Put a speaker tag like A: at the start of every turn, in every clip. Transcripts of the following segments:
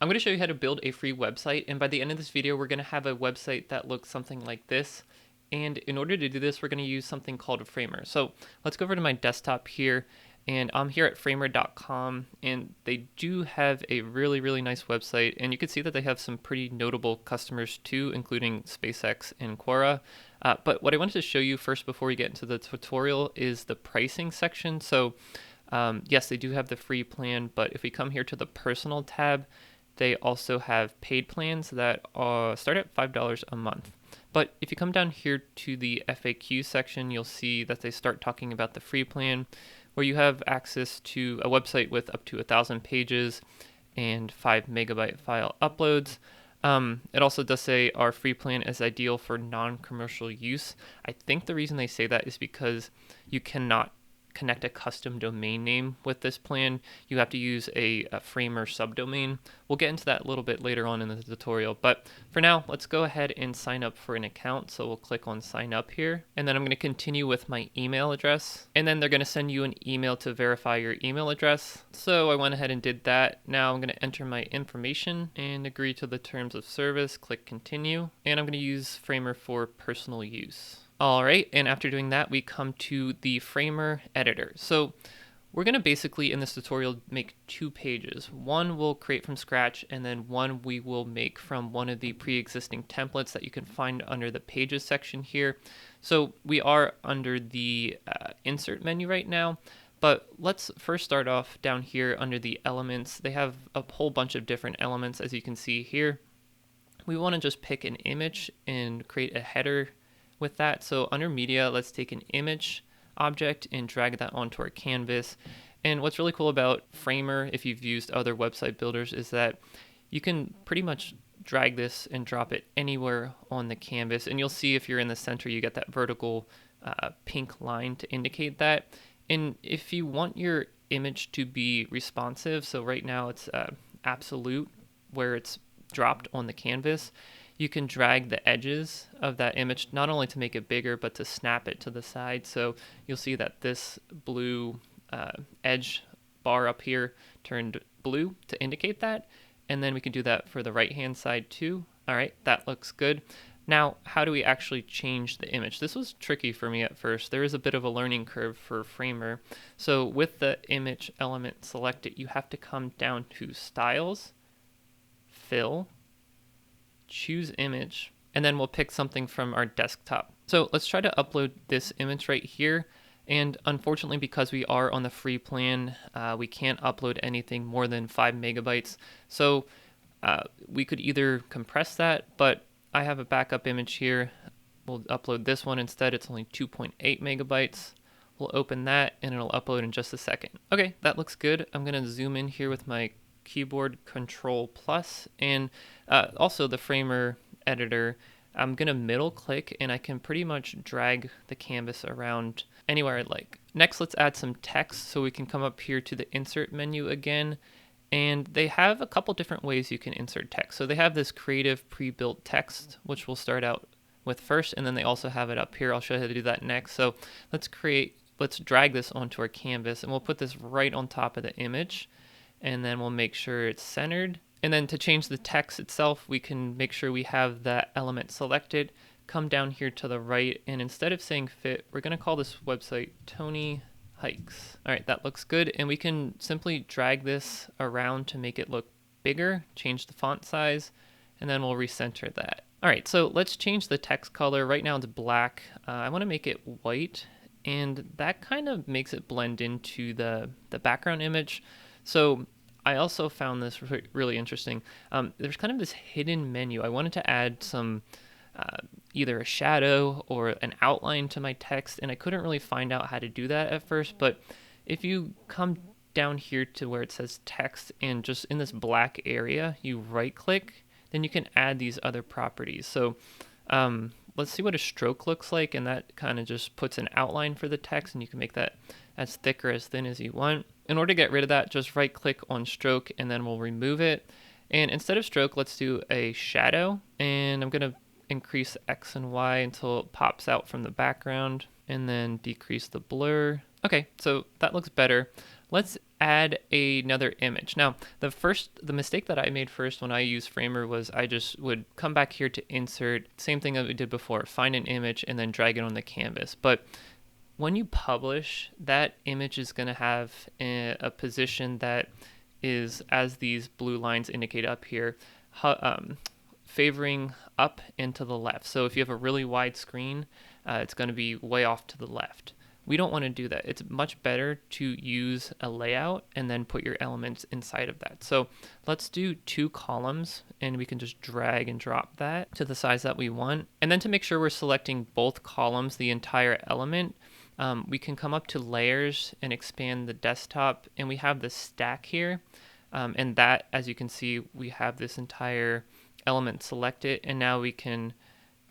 A: I'm going to show you how to build a free website, and by the end of this video we're going to have a website that looks something like this. And in order to do this, we're going to use something called a Framer. So let's go over to my desktop here, and I'm here at framer.com, and they do have a really nice website, and you can see that they have some pretty notable customers too, including SpaceX and Quora. But what I wanted to show you first before we get into the tutorial is the pricing section. So yes, they do have the free plan, but if we come here to the personal tab, they also have paid plans that start at $5 a month. But if you come down here to the FAQ section, you'll see that they start talking about the free plan, where you have access to a website with up to 1,000 pages and 5 MB file uploads. It also does say our free plan is ideal for non-commercial use. I think the reason they say that is because you cannot connect a custom domain name with this plan. You have to use a Framer subdomain. We'll get into that a little bit later on in the tutorial, but for now, let's go ahead and sign up for an account. So we'll click on sign up here, and then I'm going to continue with my email address, and then they're going to send you an email to verify your email address. So I went ahead and did that. Now I'm going to enter my information and agree to the terms of service, click continue, and I'm going to use Framer for personal use. All right, and after doing that, we come to the Framer editor. So we're going to basically, in this tutorial, make 2 pages. One we'll create from scratch, and then one we will make from one of the pre-existing templates that you can find under the pages section here. So we are under the insert menu right now, but let's first start off down here under the elements. They have a whole bunch of different elements, as you can see here. We want to just pick an image and create a header with that. So under media, let's take an image object and drag that onto our canvas. And what's really cool about Framer, if you've used other website builders, is that you can pretty much drag this and drop it anywhere on the canvas. And you'll see if you're in the center, you get that vertical pink line to indicate that. And if you want your image to be responsive, so right now it's absolute where it's dropped on the canvas, you can drag the edges of that image, not only to make it bigger, but to snap it to the side. So you'll see that this blue edge bar up here turned blue to indicate that. And then we can do that for the right-hand side too. All right, that looks good. Now, how do we actually change the image? This was tricky for me at first. There is a bit of a learning curve for Framer. So with the image element selected, you have to come down to Styles, Fill, choose image, and then we'll pick something from our desktop. So let's try to upload this image right here. And unfortunately, because we are on the free plan, we can't upload anything more than 5 MB. So we could either compress that, but I have a backup image here. We'll upload this one instead. It's only 2.8 MB. We'll open that and it'll upload in just a second. Okay, that looks good. I'm gonna zoom in here with my keyboard Control Plus, and also the Framer editor. I'm gonna middle click and I can pretty much drag the canvas around anywhere I'd like. Next, let's add some text. So we can come up here to the insert menu again, and they have a couple different ways you can insert text. So they have this creative pre-built text, which we'll start out with first, and then they also have it up here. I'll show you how to do that next. So let's drag this onto our canvas, and we'll put this right on top of the image, and then we'll make sure it's centered. And then to change the text itself, we can make sure we have that element selected, come down here to the right, and instead of saying fit, we're gonna call this website Tony Hikes. All right, that looks good. And we can simply drag this around to make it look bigger, change the font size, and then we'll recenter that. All right, so let's change the text color. Right now it's black. I wanna make it white, and that kind of makes it blend into the background image. So I also found this really interesting. There's kind of this hidden menu. I wanted to add some either a shadow or an outline to my text, and I couldn't really find out how to do that at first. But if you come down here to where it says text, and just in this black area, you right click, then you can add these other properties. So let's see what a stroke looks like, and that kind of just puts an outline for the text, and you can make that as thick or as thin as you want. In order to get rid of that, just right click on stroke and then we'll remove it. And instead of stroke, let's do a shadow, and I'm gonna increase X and Y until it pops out from the background, and then decrease the blur. Okay, so that looks better. let's add another image. Now, the mistake that I made first when I used Framer was I just would come back here to insert, same thing that we did before, find an image and then drag it on the canvas. But when you publish, that image is going to have a position that is, as these blue lines indicate up here, favoring up and to the left. So if you have a really wide screen, it's going to be way off to the left. We don't want to do that. It's much better to use a layout and then put your elements inside of that. So let's do 2 columns, and we can just drag and drop that to the size that we want. And then to make sure we're selecting both columns, the entire element, we can come up to layers and expand the desktop, and we have the stack here. And that, as you can see, we have this entire element selected, and now we can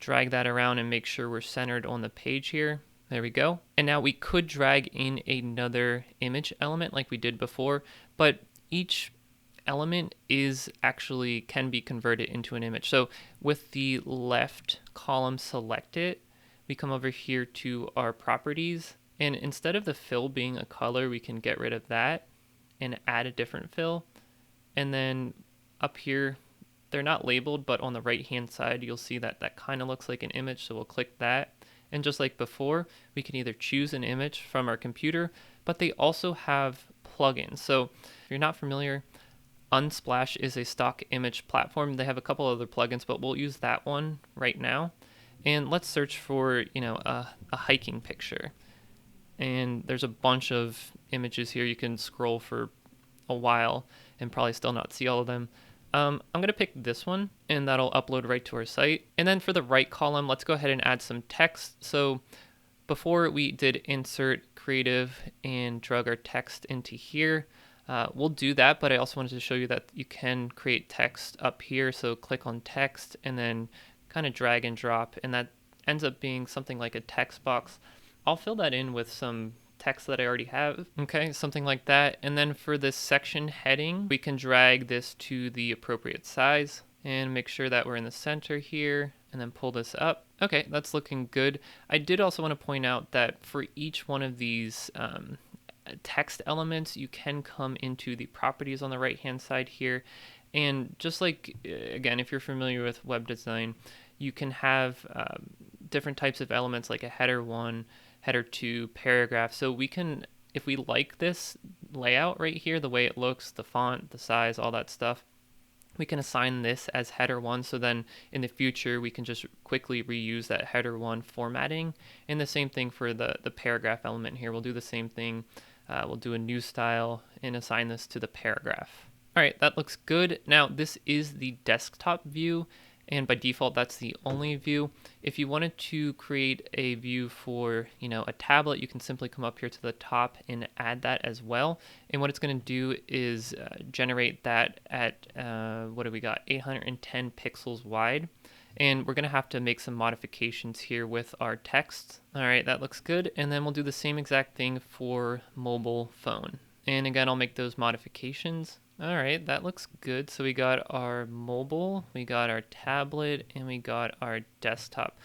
A: drag that around and make sure we're centered on the page here. There we go. And now we could drag in another image element like we did before, but each element can be converted into an image. So with the left column selected, we come over here to our properties, and instead of the fill being a color, we can get rid of that and add a different fill. And then up here, they're not labeled, but on the right hand side, you'll see that that kind of looks like an image. So we'll click that. And just like before, we can either choose an image from our computer, but they also have plugins. So if you're not familiar, Unsplash is a stock image platform. They have a couple other plugins, but we'll use that one right now. And let's search for, a hiking picture. And there's a bunch of images here. You can scroll for a while and probably still not see all of them. I'm going to pick this one, and that'll upload right to our site. And then for the right column, let's go ahead and add some text. So before we did insert creative and drag our text into here. We'll do that, but I also wanted to show you that you can create text up here. So click on text and then kind of drag and drop, and that ends up being something like a text box. I'll fill that in with some text that I already have. Okay, something like that. And then for this section heading, we can drag this to the appropriate size and make sure that we're in the center here, and then pull this up. Okay, that's looking good. I did also want to point out that for each one of these text elements, you can come into the properties on the right hand side here. And just like, again, if you're familiar with web design, you can have different types of elements like a header 1, header 2, paragraph. So we can, if we like this layout right here, the way it looks, the font, the size, all that stuff, we can assign this as header 1. So then in the future, we can just quickly reuse that header 1 formatting. And the same thing for the paragraph element here. We'll do the same thing. We'll do a new style and assign this to the paragraph. All right, that looks good. Now this is the desktop view, and by default that's the only view. If you wanted to create a view for a tablet, you can simply come up here to the top and add that as well. And what it's going to do is generate that at what do we got, 810 pixels wide. And we're going to have to make some modifications here with our text. All right, that looks good. And then we'll do the same exact thing for mobile phone. And again, I'll make those modifications. All right, that looks good. So we got our mobile, we got our tablet, and we got our desktop.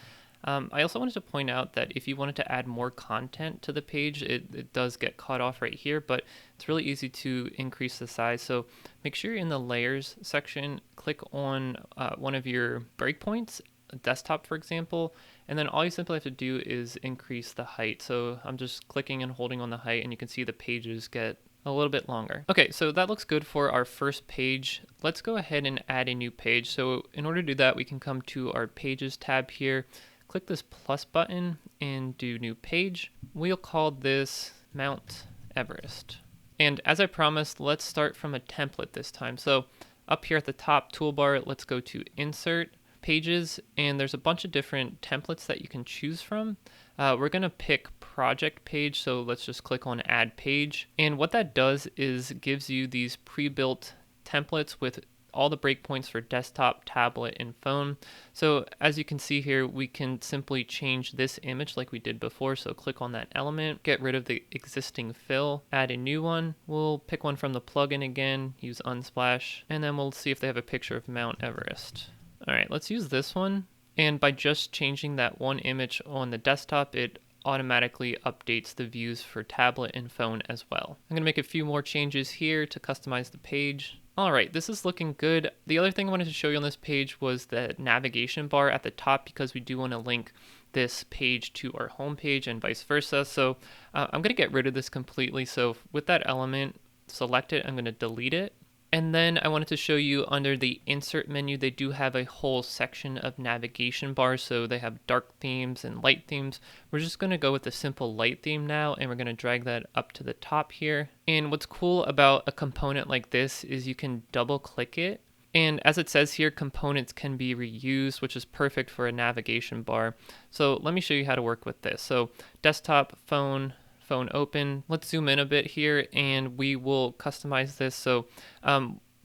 A: I also wanted to point out that if you wanted to add more content to the page, it does get cut off right here, but it's really easy to increase the size. So make sure you're in the layers section, click on one of your breakpoints, desktop for example, and then all you simply have to do is increase the height. So I'm just clicking and holding on the height, and you can see the pages get a little bit longer. Okay, so that looks good for our first page. Let's go ahead and add a new page. So in order to do that, we can come to our Pages tab here, click this plus button, and do New Page. We'll call this Mount Everest. And as I promised, let's start from a template this time. So up here at the top toolbar, let's go to Insert, Pages, and there's a bunch of different templates that you can choose from. We're going to pick project page, so let's just click on add page. And what that does is gives you these pre-built templates with all the breakpoints for desktop, tablet, and phone. So as you can see here, we can simply change this image like we did before. So click on that element, get rid of the existing fill, add a new one. We'll pick one from the plugin again, use Unsplash, and then we'll see if they have a picture of Mount Everest. All right, let's use this one. And by just changing that one image on the desktop, it automatically updates the views for tablet and phone as well. I'm gonna make a few more changes here to customize the page. All right, this is looking good. The other thing I wanted to show you on this page was the navigation bar at the top, because we do want to link this page to our home page and vice versa. So I'm going to get rid of this completely. So with that element, select it, I'm going to delete it. And then I wanted to show you under the insert menu, they do have a whole section of navigation bars. So they have dark themes and light themes. We're just going to go with the simple light theme now, and we're going to drag that up to the top here. And what's cool about a component like this is you can double click it. And as it says here, components can be reused, which is perfect for a navigation bar. So let me show you how to work with this. So desktop, phone open. Let's zoom in a bit here and we will customize this. So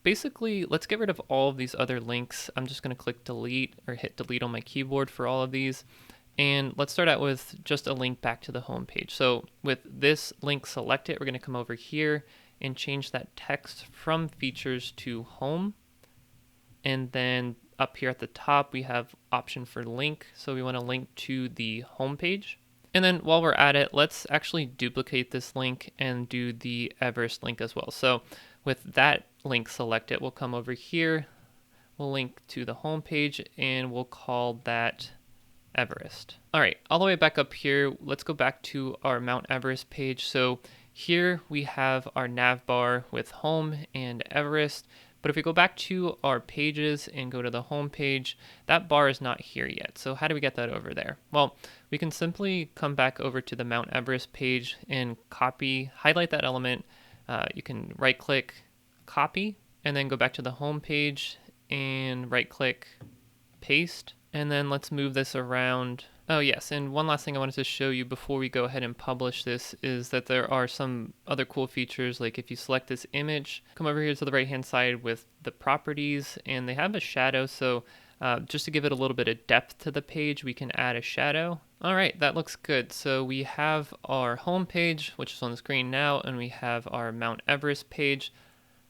A: basically, let's get rid of all of these other links. I'm just going to click delete or hit delete on my keyboard for all of these. And let's start out with just a link back to the home page. So with this link selected, we're going to come over here and change that text from features to home. And then up here at the top, we have option for link. So we want to link to the home page. And then while we're at it, let's actually duplicate this link and do the Everest link as well. So with that link selected, we'll come over here, we'll link to the home page, and we'll call that Everest. All right, all the way back up here, let's go back to our Mount Everest page. So here we have our nav bar with home and Everest. But if we go back to our pages and go to the home page, that bar is not here yet. So how do we get that over there? Well, we can simply come back over to the Mount Everest page and highlight that element. You can right click, copy, and then go back to the home page and right click, paste. And then let's move this around. Oh yes, and one last thing I wanted to show you before we go ahead and publish this is that there are some other cool features. Like if you select this image, come over here to the right hand side with the properties, and they have a shadow. So just to give it a little bit of depth to the page, we can add a shadow. All right, that looks good. So we have our home page, which is on the screen now, and we have our Mount Everest page.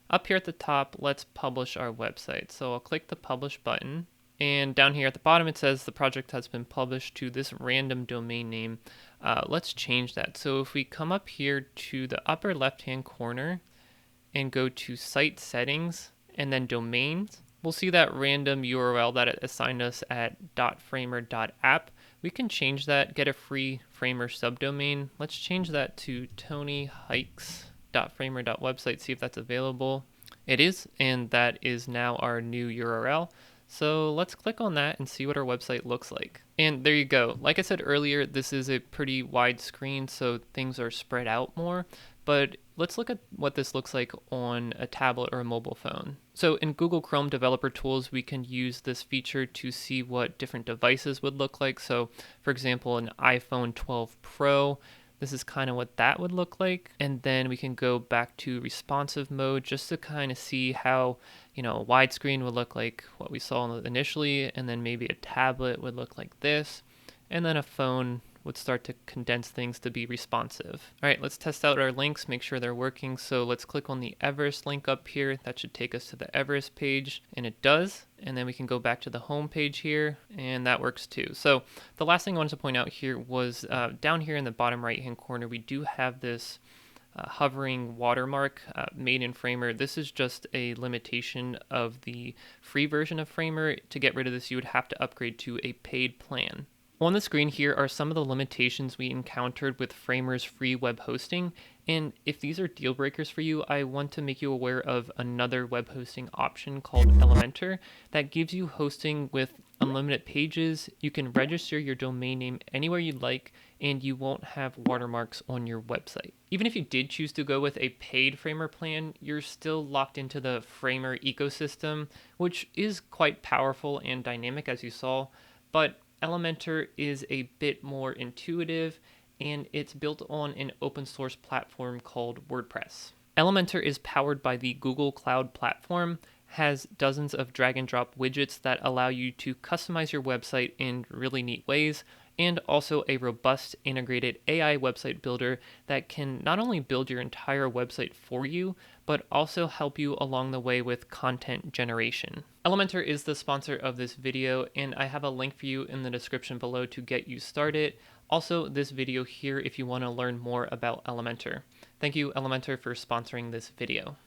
A: Up here at the top, let's publish our website. So I'll click the publish button. And down here at the bottom, it says the project has been published to this random domain name. Let's change that. So if we come up here to the upper left-hand corner and go to site settings and then domains, we'll see that random URL that it assigned us at .framer.app. We can change that, get a free Framer subdomain. Let's change that to tonyhikes.framer.website, see if that's available. It is, and that is now our new URL. So let's click on that and see what our website looks like. And there you go. Like I said earlier, this is a pretty wide screen, so things are spread out more. But let's look at what this looks like on a tablet or a mobile phone. So in Google Chrome Developer Tools, we can use this feature to see what different devices would look like. So for example, an iPhone 12 Pro, this is kind of what that would look like. And then we can go back to responsive mode just to kind of see how, a widescreen would look like what we saw initially, and then maybe a tablet would look like this, and then a phone would start to condense things to be responsive. All right, let's test out our links, make sure they're working. So let's click on the Everest link up here. That should take us to the Everest page, and it does. And then we can go back to the home page here, and that works too. So the last thing I wanted to point out here was down here in the bottom right-hand corner, we do have this hovering watermark made in Framer. This is just a limitation of the free version of Framer. To get rid of this, you would have to upgrade to a paid plan. On the screen here are some of the limitations we encountered with Framer's free web hosting, and if these are deal breakers for you, I want to make you aware of another web hosting option called Elementor that gives you hosting with unlimited pages. You can register your domain name anywhere you'd like, and you won't have watermarks on your website. Even if you did choose to go with a paid Framer plan, you're still locked into the Framer ecosystem, which is quite powerful and dynamic as you saw, but Elementor is a bit more intuitive, and it's built on an open source platform called WordPress. Elementor is powered by the Google Cloud Platform, has dozens of drag and drop widgets that allow you to customize your website in really neat ways, and also a robust integrated AI website builder that can not only build your entire website for you, but also help you along the way with content generation. Elementor is the sponsor of this video, and I have a link for you in the description below to get you started. Also, this video here if you want to learn more about Elementor. Thank you, Elementor, for sponsoring this video.